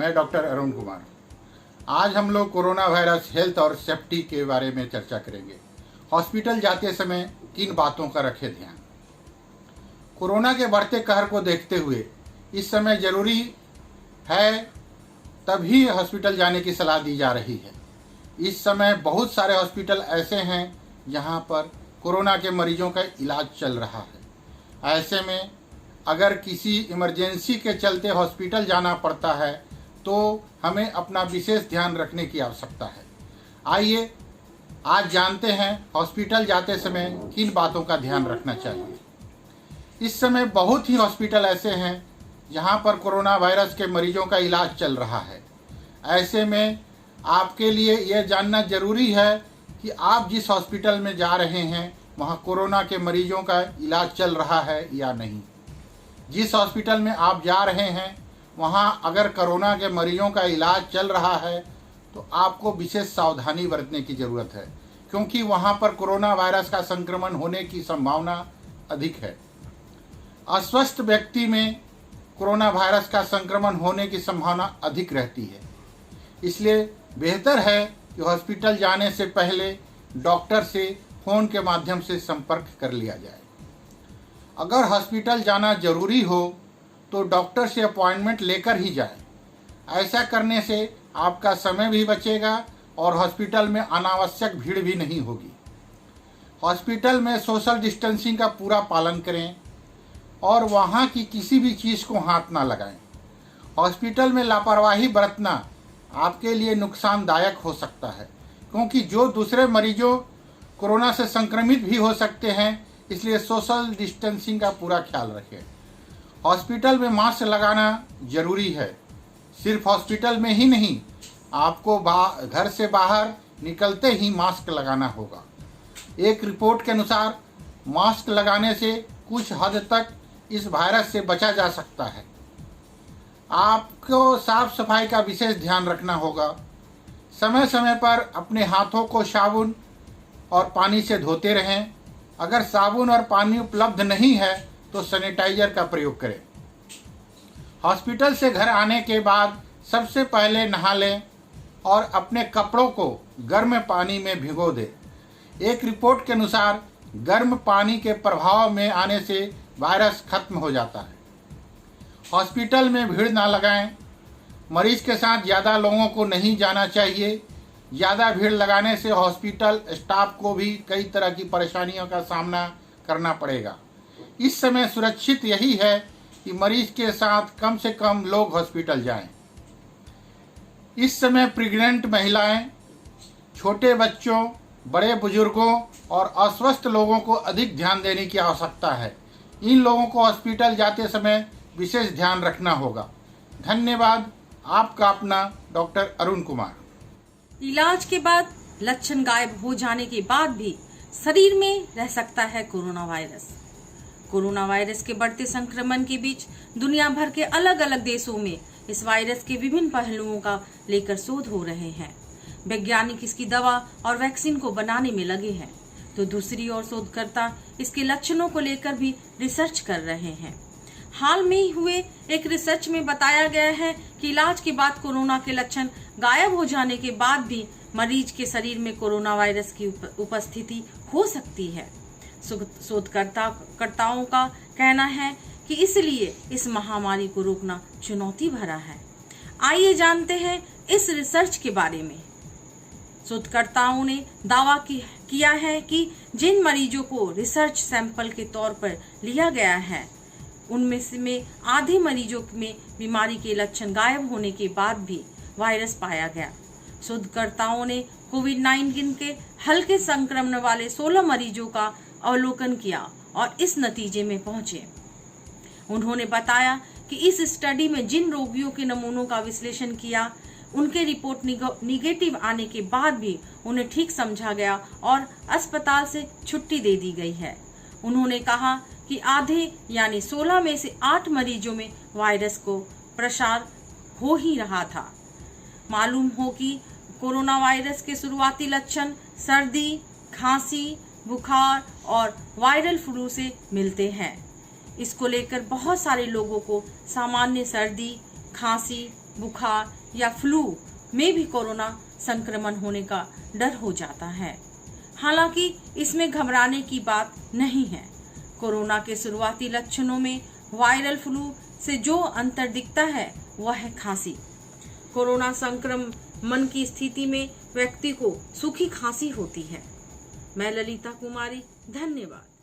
मैं डॉक्टर अरुण कुमार। आज हम लोग कोरोना वायरस हेल्थ और सेफ्टी के बारे में चर्चा करेंगे। हॉस्पिटल जाते समय किन बातों का रखें ध्यान। कोरोना के बढ़ते कहर को देखते हुए इस समय जरूरी है तभी हॉस्पिटल जाने की सलाह दी जा रही है। इस समय बहुत सारे हॉस्पिटल ऐसे हैं जहां पर कोरोना के मरीजों का इलाज चल रहा है। ऐसे में अगर किसी इमरजेंसी के चलते हॉस्पिटल जाना पड़ता है तो हमें अपना विशेष ध्यान रखने की आवश्यकता है। आइए आज जानते हैं हॉस्पिटल जाते समय किन बातों का ध्यान रखना चाहिए। इस समय बहुत ही हॉस्पिटल ऐसे हैं जहां पर कोरोना वायरस के मरीजों का इलाज चल रहा है। ऐसे में आपके लिए यह जानना जरूरी है कि आप जिस हॉस्पिटल में जा रहे हैं वहां कोरोना के मरीजों का इलाज चल रहा है या नहीं। जिस हॉस्पिटल में आप जा रहे हैं वहां अगर कोरोना के मरीजों का इलाज चल रहा है तो आपको विशेष सावधानी बरतने की ज़रूरत है, क्योंकि वहां पर कोरोना वायरस का संक्रमण होने की संभावना अधिक है। अस्वस्थ व्यक्ति में कोरोना वायरस का संक्रमण होने की संभावना अधिक रहती है। इसलिए बेहतर है कि हॉस्पिटल जाने से पहले डॉक्टर से फ़ोन के माध्यम से संपर्क कर लिया जाए। अगर हॉस्पिटल जाना जरूरी हो तो डॉक्टर से अपॉइंटमेंट लेकर ही जाएं। ऐसा करने से आपका समय भी बचेगा और हॉस्पिटल में अनावश्यक भीड़ भी नहीं होगी। हॉस्पिटल में सोशल डिस्टेंसिंग का पूरा पालन करें और वहाँ की किसी भी चीज़ को हाथ ना लगाएं। हॉस्पिटल में लापरवाही बरतना आपके लिए नुकसानदायक हो सकता है, क्योंकि जो दूसरे मरीजों कोरोना से संक्रमित भी हो सकते हैं। इसलिए सोशल डिस्टेंसिंग का पूरा ख्याल रखें। हॉस्पिटल में मास्क लगाना जरूरी है। सिर्फ हॉस्पिटल में ही नहीं, आपको घर से बाहर निकलते ही मास्क लगाना होगा। एक रिपोर्ट के अनुसार मास्क लगाने से कुछ हद तक इस वायरस से बचा जा सकता है। आपको साफ सफाई का विशेष ध्यान रखना होगा। समय समय पर अपने हाथों को साबुन और पानी से धोते रहें। अगर साबुन और पानी उपलब्ध नहीं है तो सैनिटाइजर का प्रयोग करें। हॉस्पिटल से घर आने के बाद सबसे पहले नहा लें और अपने कपड़ों को गर्म पानी में भिगो दें। एक रिपोर्ट के अनुसार गर्म पानी के प्रभाव में आने से वायरस खत्म हो जाता है। हॉस्पिटल में भीड़ ना लगाएं। मरीज के साथ ज़्यादा लोगों को नहीं जाना चाहिए। ज़्यादा भीड़ लगाने से हॉस्पिटल स्टाफ को भी कई तरह की परेशानियों का सामना करना पड़ेगा। इस समय सुरक्षित यही है कि मरीज के साथ कम से कम लोग हॉस्पिटल जाएं। इस समय प्रेग्नेंट महिलाएं, छोटे बच्चों, बड़े बुजुर्गों और अस्वस्थ लोगों को अधिक ध्यान देने की आवश्यकता है। इन लोगों को हॉस्पिटल जाते समय विशेष ध्यान रखना होगा। धन्यवाद। आपका अपना डॉक्टर अरुण कुमार। इलाज के बाद लक्षण गायब हो जाने के बाद भी शरीर में रह सकता है कोरोना वायरस। कोरोना वायरस के बढ़ते संक्रमण के बीच दुनिया भर के अलग अलग देशों में इस वायरस के विभिन्न पहलुओं का लेकर शोध हो रहे हैं। वैज्ञानिक इसकी दवा और वैक्सीन को बनाने में लगे हैं, तो दूसरी ओर शोधकर्ता इसके लक्षणों को लेकर भी रिसर्च कर रहे हैं। हाल में ही हुए एक रिसर्च में बताया गया है कि इलाज के बाद कोरोना के लक्षण गायब हो जाने के बाद भी मरीज के शरीर में कोरोना वायरस की उपस्थिति हो सकती है। शोधकर्ताओं का कहना है कि इसलिए इस महामारी को रोकना चुनौती भरा है। आइए जानते हैं इस रिसर्च के बारे में। शोधकर्ताओं ने दावा किया है कि जिन मरीजों को रिसर्च सैंपल के तौर पर लिया गया है उनमें से आधे मरीजों में बीमारी के लक्षण गायब होने के बाद भी वायरस पाया गया। शोधकर्ताओं ने कोविड-19 के हल्के संक्रमण वाले 16 मरीजों का अवलोकन किया और इस नतीजे में पहुंचे। उन्होंने बताया कि इस स्टडी में जिन रोगियों के नमूनों का विश्लेषण किया उनके रिपोर्ट निगेटिव आने के बाद भी उन्हें ठीक समझा गया और अस्पताल से छुट्टी दे दी गई है। उन्होंने कहा कि आधे यानी 16 में से 8 मरीजों में वायरस को प्रसार हो ही रहा था। मालूम हो कि कोरोना वायरस के शुरुआती लक्षण सर्दी, खांसी, बुखार और वायरल फ्लू से मिलते हैं। इसको लेकर बहुत सारे लोगों को सामान्य सर्दी, खांसी, बुखार या फ्लू में भी कोरोना संक्रमण होने का डर हो जाता है। हालांकि इसमें घबराने की बात नहीं है। कोरोना के शुरुआती लक्षणों में वायरल फ्लू से जो अंतर दिखता है वह है खांसी। कोरोना संक्रमण की स्थिति में व्यक्ति को सूखी खांसी होती है। मैं ललिता कुमारी, धन्यवाद।